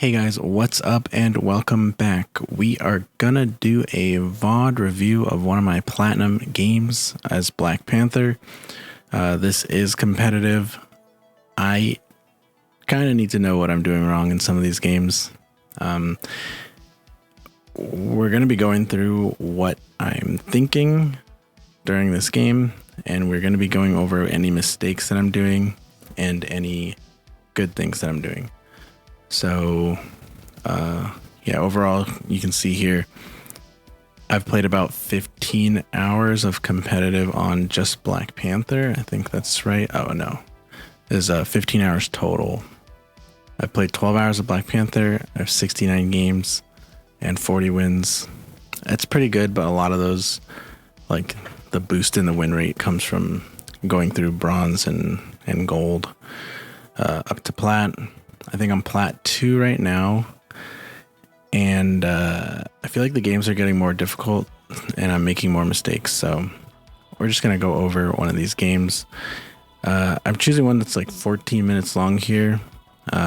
Hey guys, what's up and welcome back. We are gonna do a VOD review of one of my platinum games as Black Panther. This is competitive. I kind of need to know what I'm doing wrong in some of these games. We're gonna be going through what I'm thinking during this game, and we're gonna be going over any mistakes that I'm doing and any good things that I'm doing. So, yeah, overall, you can see here, I've played about 15 hours of competitive on just Black Panther. I think that's right. Oh, no. There's 15 hours total. I played 12 hours of Black Panther. I have 69 games and 40 wins. It's pretty good, but a lot of those, like the boost in the win rate comes from going through bronze and gold up to plat. I think I'm plat 2 right now, and I feel like the games are getting more difficult and I'm making more mistakes, so we're just gonna go over one of these games. I'm choosing one that's like 14 minutes long here.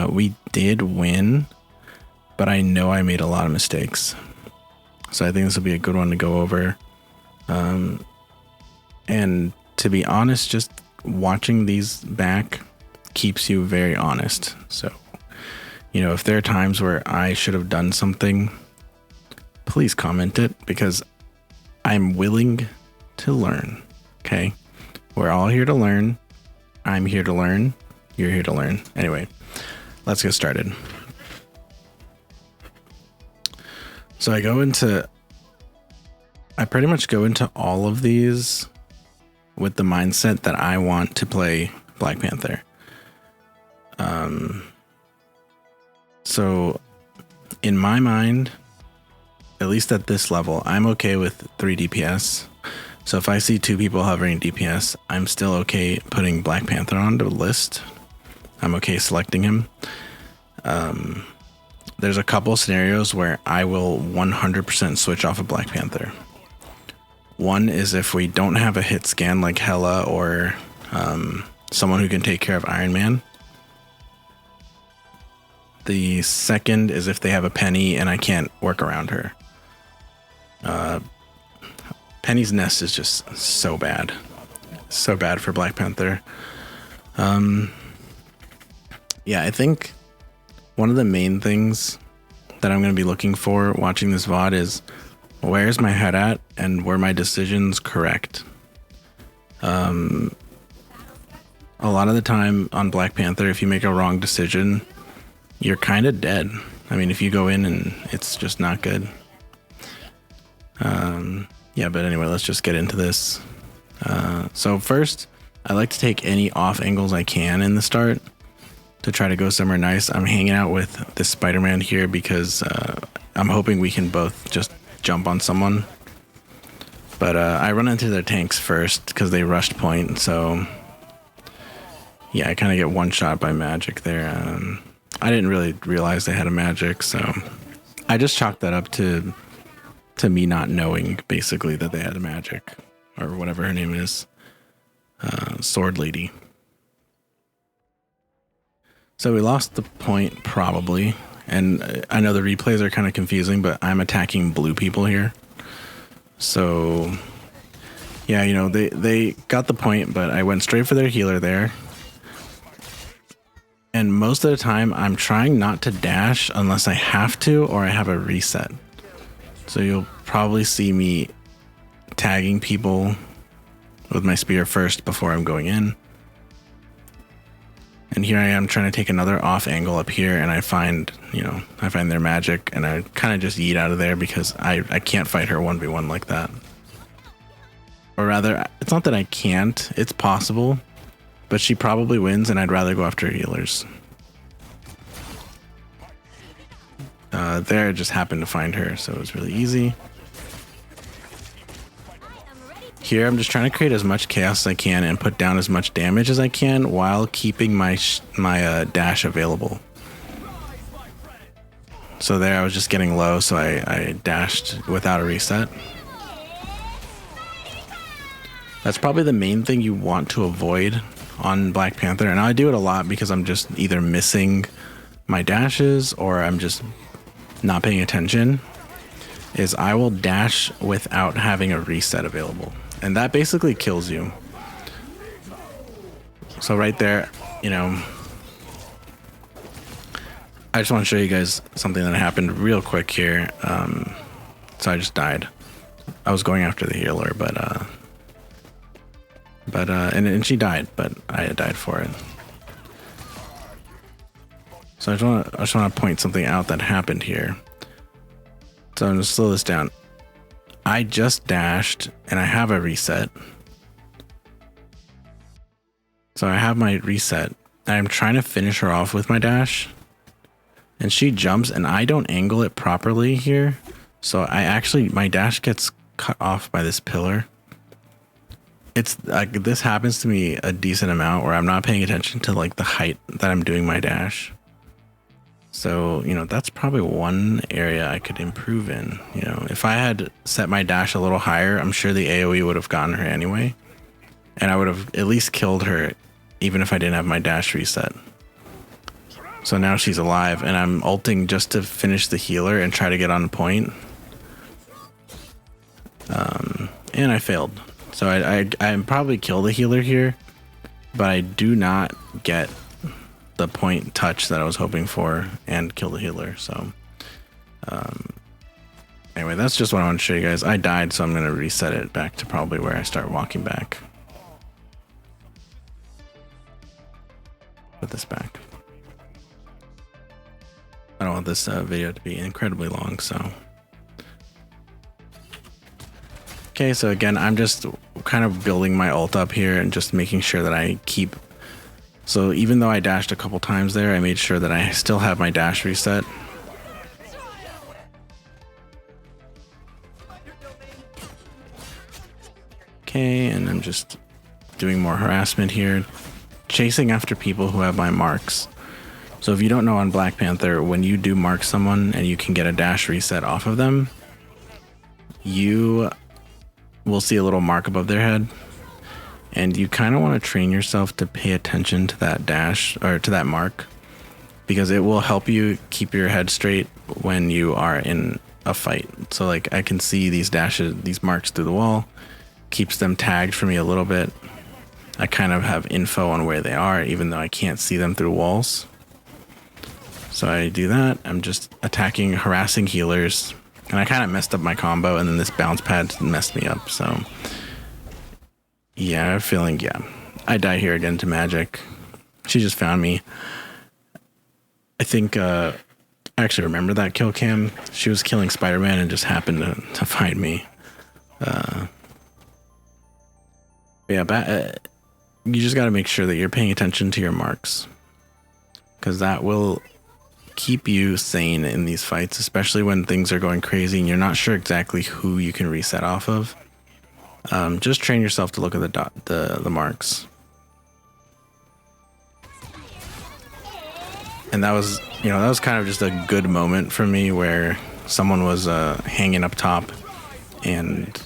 We did win, but I know I made a lot of mistakes, so I think this will be a good one to go over. And to be honest, just watching these back keeps you very honest. So, you know, if there are times where I should have done something, please comment it, because I'm willing to learn. Okay, we're all here to learn. I'm here to learn. You're here to learn. Anyway, let's get started. So I pretty much go into all of these with the mindset that I want to play Black Panther. So in my mind, at least at this level, I'm okay with 3 DPS. So if I see 2 people hovering DPS, I'm still okay putting Black Panther onto the list. I'm okay selecting him. There's a couple scenarios where I will 100% switch off of Black Panther. One is if we don't have a hit scan like Hela or someone who can take care of Iron Man. The second is if they have a Penny and I can't work around her. Penny's nest is just so bad. So bad for Black Panther. Yeah, I think one of the main things that I'm going to be looking for watching this VOD is where's my head at and were my decisions correct? A lot of the time on Black Panther, if you make a wrong decision, you're kind of dead. I mean, if you go in and it's just not good. Yeah, but anyway, let's just get into this. So first, I like to take any off angles I can in the start to try to go somewhere nice. I'm hanging out with this Spider-Man here because I'm hoping we can both just jump on someone. But I run into their tanks first because they rushed point. So yeah, I kind of get one shot by magic there. I didn't really realize they had a magic, so I just chalked that up to me not knowing, basically, that they had a magic, or whatever her name is, Sword Lady. So we lost the point, probably, and I know the replays are kind of confusing, but I'm attacking blue people here. So yeah, you know, they got the point, but I went straight for their healer there. And most of the time, I'm trying not to dash unless I have to or I have a reset. So you'll probably see me tagging people with my spear first before I'm going in. And here I am trying to take another off angle up here, and I find their magic, and I kind of just yeet out of there because I can't fight her 1v1 like that. Or rather, it's not that I can't, it's possible. But she probably wins, and I'd rather go after healers. There, I just happened to find her, so it was really easy. Here, I'm just trying to create as much chaos as I can and put down as much damage as I can while keeping my dash available. So there, I was just getting low, so I dashed without a reset. That's probably the main thing you want to avoid on Black Panther, and I do it a lot because I'm just either missing my dashes or I'm just not paying attention is I will dash without having a reset available. And that basically kills you. So right there, you know, I just want to show you guys something that happened real quick here. So I just died. I was going after the healer, and she died, but I died for it. So I just want to point something out that happened here. So I'm going to slow this down. I just dashed and I have a reset. So I have my reset. I'm trying to finish her off with my dash. And she jumps and I don't angle it properly here. So my dash gets cut off by this pillar. It's like this happens to me a decent amount where I'm not paying attention to like the height that I'm doing my dash. So, you know, that's probably one area I could improve in. You know, if I had set my dash a little higher, I'm sure the AoE would have gotten her anyway. And I would have at least killed her even if I didn't have my dash reset. So now she's alive and I'm ulting just to finish the healer and try to get on point. And I failed. So I probably kill the healer here, but I do not get the point touch that I was hoping for and kill the healer. So anyway, that's just what I want to show you guys. I died, so I'm going to reset it back to probably where I start walking back. Put this back. I don't want this video to be incredibly long, so. Okay, so again, I'm just kind of building my ult up here and just making sure that I keep. So even though I dashed a couple times there, I made sure that I still have my dash reset. Okay, and I'm just doing more harassment here, chasing after people who have my marks. So if you don't know on Black Panther, when you do mark someone and you can get a dash reset off of them, you will see a little mark above their head. And you kind of want to train yourself to pay attention to that dash or to that mark, because it will help you keep your head straight when you are in a fight. So like I can see these dashes, these marks through the wall, keeps them tagged for me a little bit. I kind of have info on where they are, even though I can't see them through walls. So I do that. I'm just attacking, harassing healers. And I kind of messed up my combo, and then this bounce pad messed me up. So yeah, I'm feeling, yeah. I die here again to Magic. She just found me. I think, I actually remember that kill cam. She was killing Spider-Man and just happened to find me. Yeah, you just got to make sure that you're paying attention to your marks, because that will keep you sane in these fights, especially when things are going crazy and you're not sure exactly who you can reset off of. Just train yourself to look at the marks. And that was, you know, that was kind of just a good moment for me where someone was hanging up top and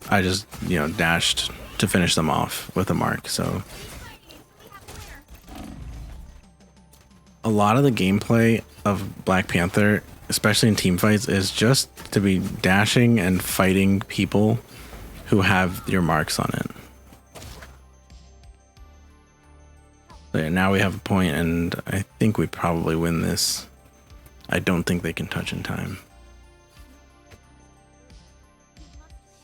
I just, you know, dashed to finish them off with a mark. So a lot of the gameplay of Black Panther, especially in team fights, is just to be dashing and fighting people who have your marks on it. So yeah, now we have a point, and I think we probably win this. I don't think they can touch in time.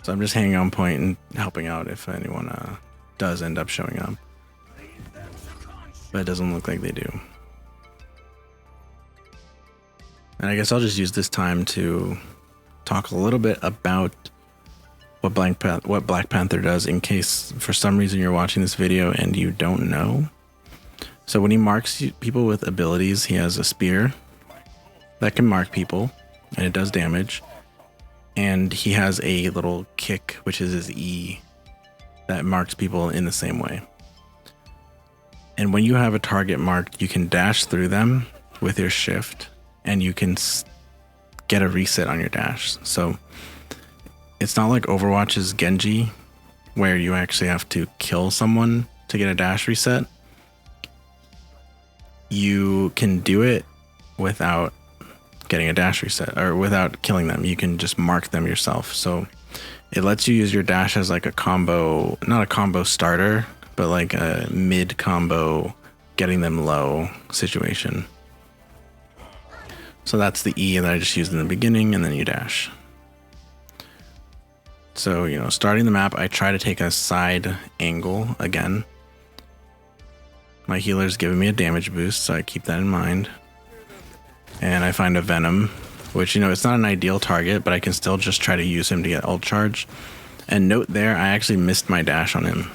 So I'm just hanging on point and helping out if anyone does end up showing up. But it doesn't look like they do. And I guess I'll just use this time to talk a little bit about what Black Panther does, in case for some reason you're watching this video and you don't know. So when he marks people with abilities, he has a spear that can mark people and it does damage. And he has a little kick, which is his E, that marks people in the same way. And when you have a target marked, you can dash through them with your shift, and you can get a reset on your dash. So it's not like Overwatch's Genji, where you actually have to kill someone to get a dash reset. You can do it without getting a dash reset or without killing them. You can just mark them yourself. So it lets you use your dash as like a combo, not a combo starter, but like a mid combo, getting them low situation. So that's the E that I just used in the beginning, and then you dash. So, you know, starting the map, I try to take a side angle again. My healer's giving me a damage boost, so I keep that in mind. And I find a Venom, which, you know, it's not an ideal target, but I can still just try to use him to get ult charge. And note there, I actually missed my dash on him.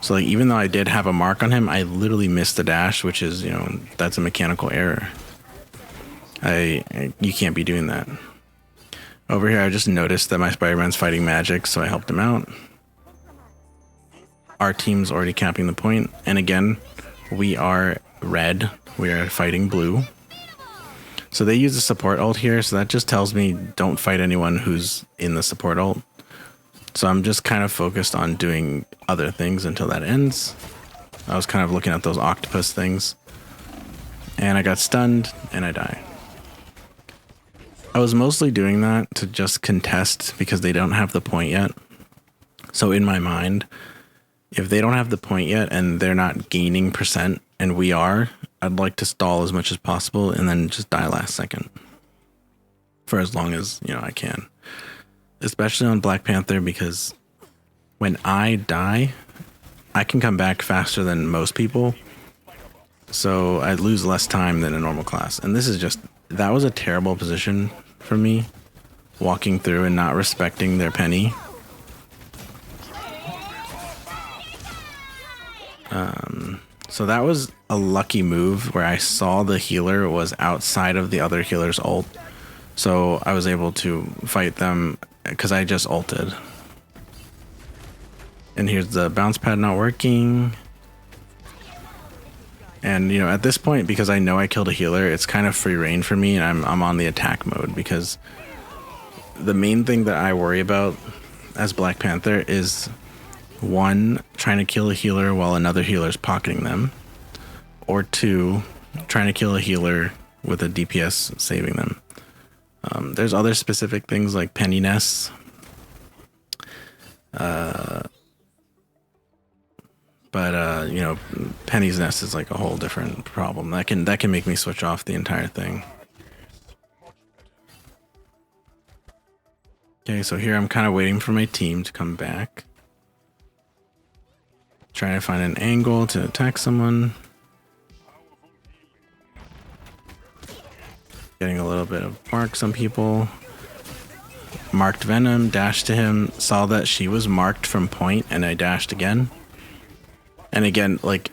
So like, even though I did have a mark on him, I literally missed the dash, which is, you know, that's a mechanical error. You can't be doing that. Over here, I just noticed that my Spider-Man's fighting magic, so I helped him out. Our team's already capping the point. And again, we are red. We are fighting blue. So they use a support ult here, so that just tells me don't fight anyone who's in the support ult. So I'm just kind of focused on doing other things until that ends. I was kind of looking at those octopus things. And I got stunned, and I die. I was mostly doing that to just contest because they don't have the point yet. So in my mind, if they don't have the point yet and they're not gaining percent and we are, I'd like to stall as much as possible and then just die last second for as long as, you know, I can. Especially on Black Panther, because when I die, I can come back faster than most people. So I lose less time than a normal class. And this is just, that was a terrible position for me, walking through and not respecting their penny. So that was a lucky move where I saw the healer was outside of the other healer's ult. So I was able to fight them because I just ulted. And here's the bounce pad not working. And, you know, at this point, because I know I killed a healer, it's kind of free reign for me, and I'm on the attack mode, because the main thing that I worry about as Black Panther is, one, trying to kill a healer while another healer's pocketing them, or two, trying to kill a healer with a DPS saving them. There's other specific things like penny nests. But you know, Penny's Nest is like a whole different problem. That can make me switch off the entire thing. Okay, so here I'm kind of waiting for my team to come back. Trying to find an angle to attack someone. Getting a little bit of marks on people. Marked Venom, dashed to him, saw that she was marked from point, and I dashed again. And again, like,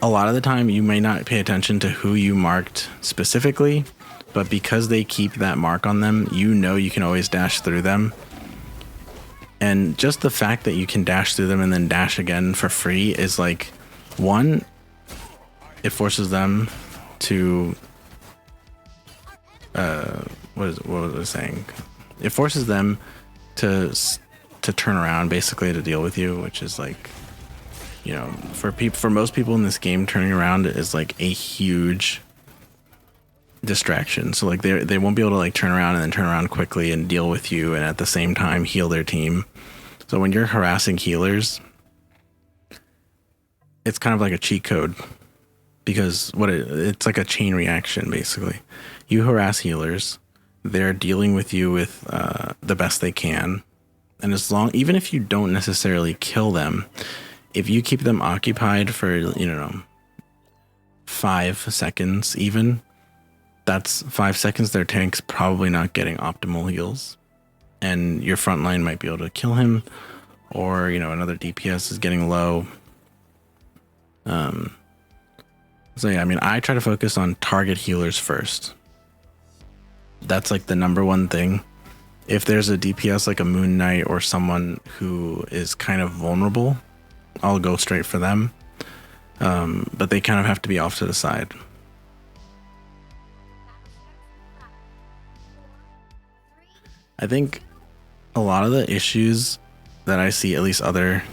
a lot of the time you may not pay attention to who you marked specifically, but because they keep that mark on them, you know you can always dash through them. And just the fact that you can dash through them and then dash again for free is like, one, it forces them to what was I saying? It forces them to turn around, basically, to deal with you, which is like, you know, for most people in this game, turning around is like a huge distraction. So like they won't be able to like turn around and then turn around quickly and deal with you and at the same time heal their team. So when you're harassing healers, it's kind of like a cheat code, because it's like a chain reaction. Basically, you harass healers, they're dealing with you with the best they can, and even if you don't necessarily kill them, if you keep them occupied for, you know, 5 seconds even, that's 5 seconds their tank's probably not getting optimal heals. And your front line might be able to kill him, or, you know, another DPS is getting low. So yeah, I mean, I try to focus on target healers first. That's like the number one thing. If there's a DPS like a Moon Knight or someone who is kind of vulnerable, I'll go straight for them. But they kind of have to be off to the side. I think a lot of the issues that I see, at least other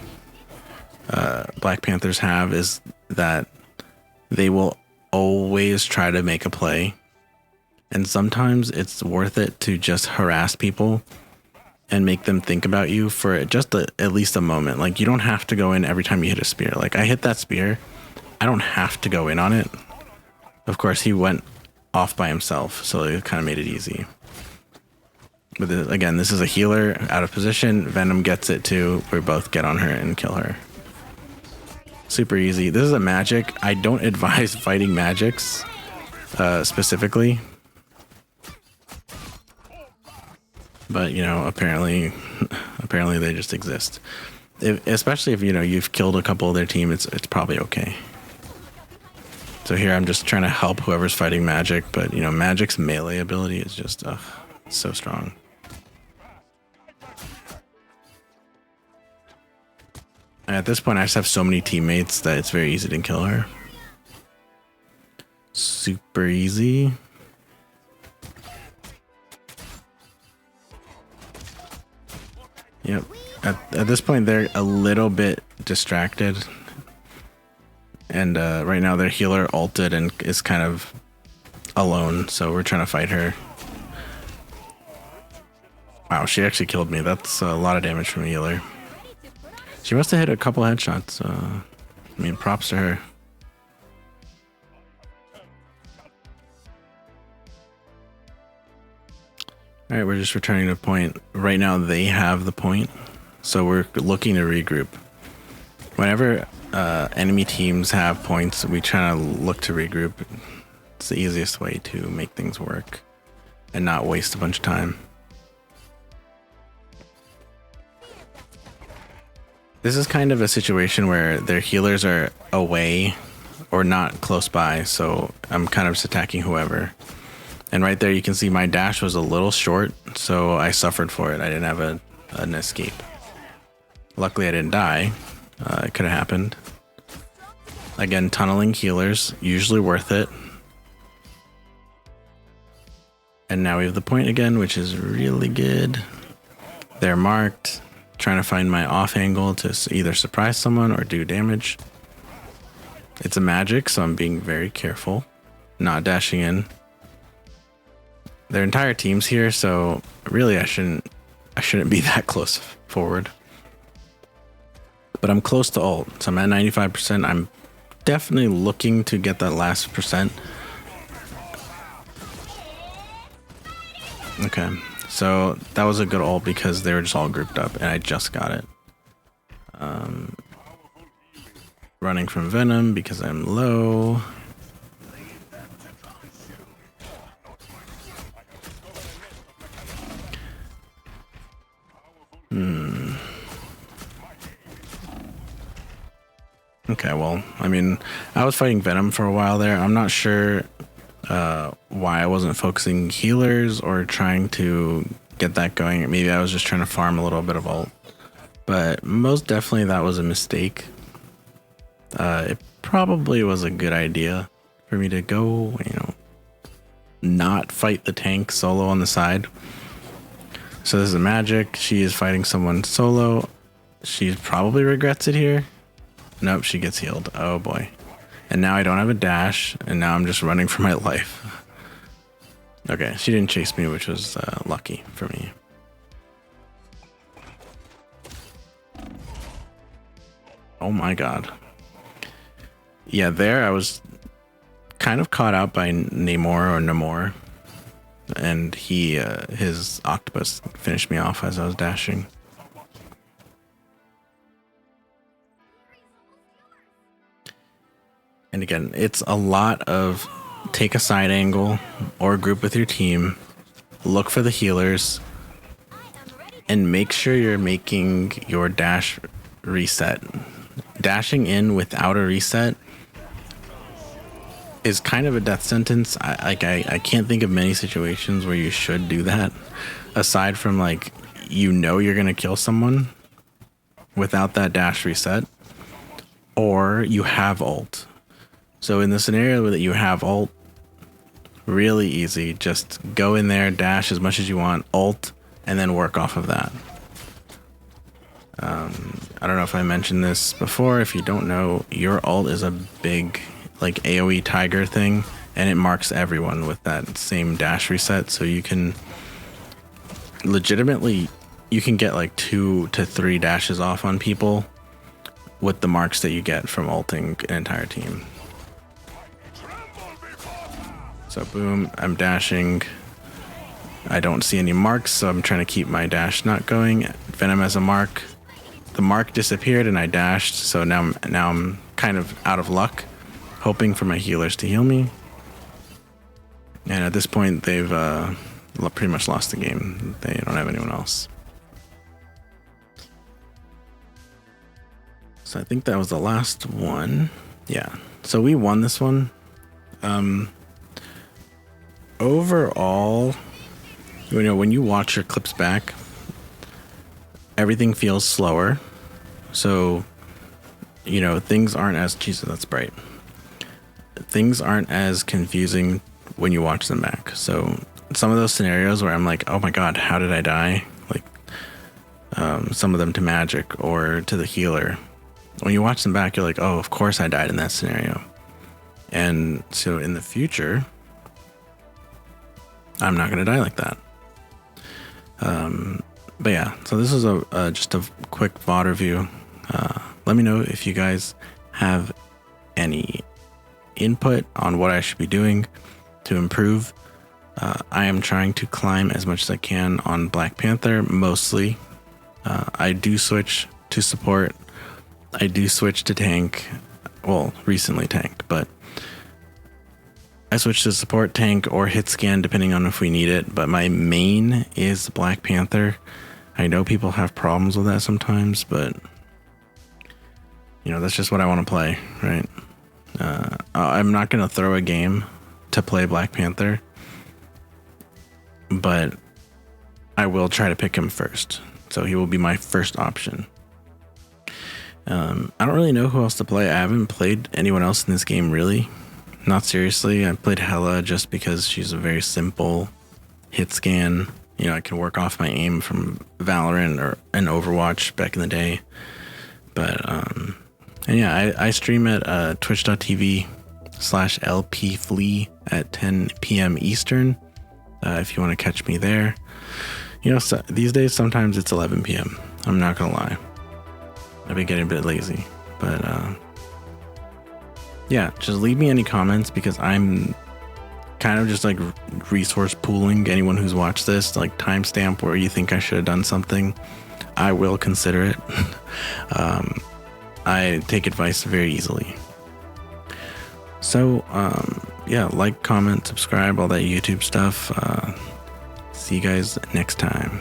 Black Panthers have, is that they will always try to make a play And sometimes it's worth it to just harass people and make them think about you for just at least a moment. Like, you don't have to go in every time you hit a spear. Like, I hit that spear, I don't have to go in on it. Of course, he went off by himself, so it kind of made it easy. But again, this is a healer out of position. Venom gets it too. We both get on her and kill her. Super easy. This is a magic. I don't advise fighting magics specifically. But, you know, apparently they just exist. Especially if, you know, you've killed a couple of their team, it's probably okay. So here I'm just trying to help whoever's fighting magic, but, you know, magic's melee ability is just so strong. And at this point, I just have so many teammates that it's very easy to kill her. Super easy. Yep. At this point, they're a little bit distracted. And right now, their healer ulted and is kind of alone. So we're trying to fight her. Wow, she actually killed me. That's a lot of damage from a healer. She must have hit a couple headshots. I mean, props to her. All right, we're just returning to point. Right now, they have the point. So we're looking to regroup. Whenever enemy teams have points, we try to look to regroup. It's the easiest way to make things work and not waste a bunch of time. This is kind of a situation where their healers are away or not close by, so I'm kind of just attacking whoever. And right there you can see my dash was a little short, so I suffered for it. I didn't have an escape. Luckily I didn't die. It could have happened. Again, tunneling healers, usually worth it. And now we have the point again, which is really good. They're marked. Trying to find my off angle to either surprise someone or do damage. It's a magic, so I'm being very careful, not dashing in. Their entire team's here, so really I shouldn't be that close forward. But I'm close to ult, so I'm at 95%. I'm definitely looking to get that last percent. Okay. So that was a good ult because they were just all grouped up and I just got it. Running from Venom because I'm low. Okay, well, I mean, I was fighting Venom for a while there. I'm not sure why I wasn't focusing healers or trying to get that going. Maybe I was just trying to farm a little bit of ult, but most definitely that was a mistake. It probably was a good idea for me to go, you know, not fight the tank solo on the side. So this is a magic. She is fighting someone solo. She probably regrets it here. Nope, she gets healed. Oh boy. And now I don't have a dash, and now I'm just running for my life. Okay, she didn't chase me, which was lucky for me. Oh my god. Yeah, there I was kind of caught out by Namor, and his octopus finished me off as I was dashing. And again, it's a lot of take a side angle or group with your team, look for the healers, and make sure you're making your dash reset. Dashing in without a reset is kind of a death sentence. I can't think of many situations where you should do that, aside from like, you know, you're gonna kill someone without that dash reset, or you have ult. So in the scenario that you have ult, really easy. Just go in there, dash as much as you want, ult, and then work off of that. I don't know if I mentioned this before. If you don't know, your ult is a big like AoE tiger thing. and it marks everyone with that same dash reset. So you can legitimately, you can get like 2 to 3 dashes off on people with the marks that you get from ulting an entire team. So boom, I'm dashing. I don't see any marks, so I'm trying to keep my dash not going. Venom has a mark. The mark disappeared and I dashed, so now I'm kind of out of luck, hoping for my healers to heal me. And at this point, they've pretty much lost the game. They don't have anyone else. So I think that was the last one. Yeah. So we won this one. Overall, you know, when you watch your clips back, everything feels slower. So, you know, things aren't as, Jesus, that's bright. Things aren't as confusing when you watch them back. So some of those scenarios where I'm like, oh my God, how did I die? Like some of them to magic or to the healer. When you watch them back, you're like, oh, of course I died in that scenario. And so in the future, I'm not going to die like that. But yeah, so this is just a quick VOD review. Let me know if you guys have any input on what I should be doing to improve. I am trying to climb as much as I can on Black Panther, mostly. I do switch to support. I do switch to tank. Well, recently tank, but I switch to support, tank, or hit scan depending on if we need it. But my main is Black Panther. I know people have problems with that sometimes, but you know, that's just what I want to play, right? I'm not going to throw a game to play Black Panther, but I will try to pick him first. So he will be my first option. I don't really know who else to play. I haven't played anyone else in this game, really. Not seriously. I played Hella just because she's a very simple hit scan. You know, I can work off my aim from Valorant or an Overwatch back in the day. But, and yeah, I stream at twitch.tv/LP Flea at 10 p.m. Eastern. If you want to catch me there. You know, so these days, sometimes it's 11 p.m. I'm not going to lie. I've been getting a bit lazy, but yeah, just leave me any comments because I'm kind of just like resource pooling anyone who's watched this, like timestamp where you think I should have done something. I will consider it. I take advice very easily. So yeah, like, comment, subscribe, all that YouTube stuff. See you guys next time.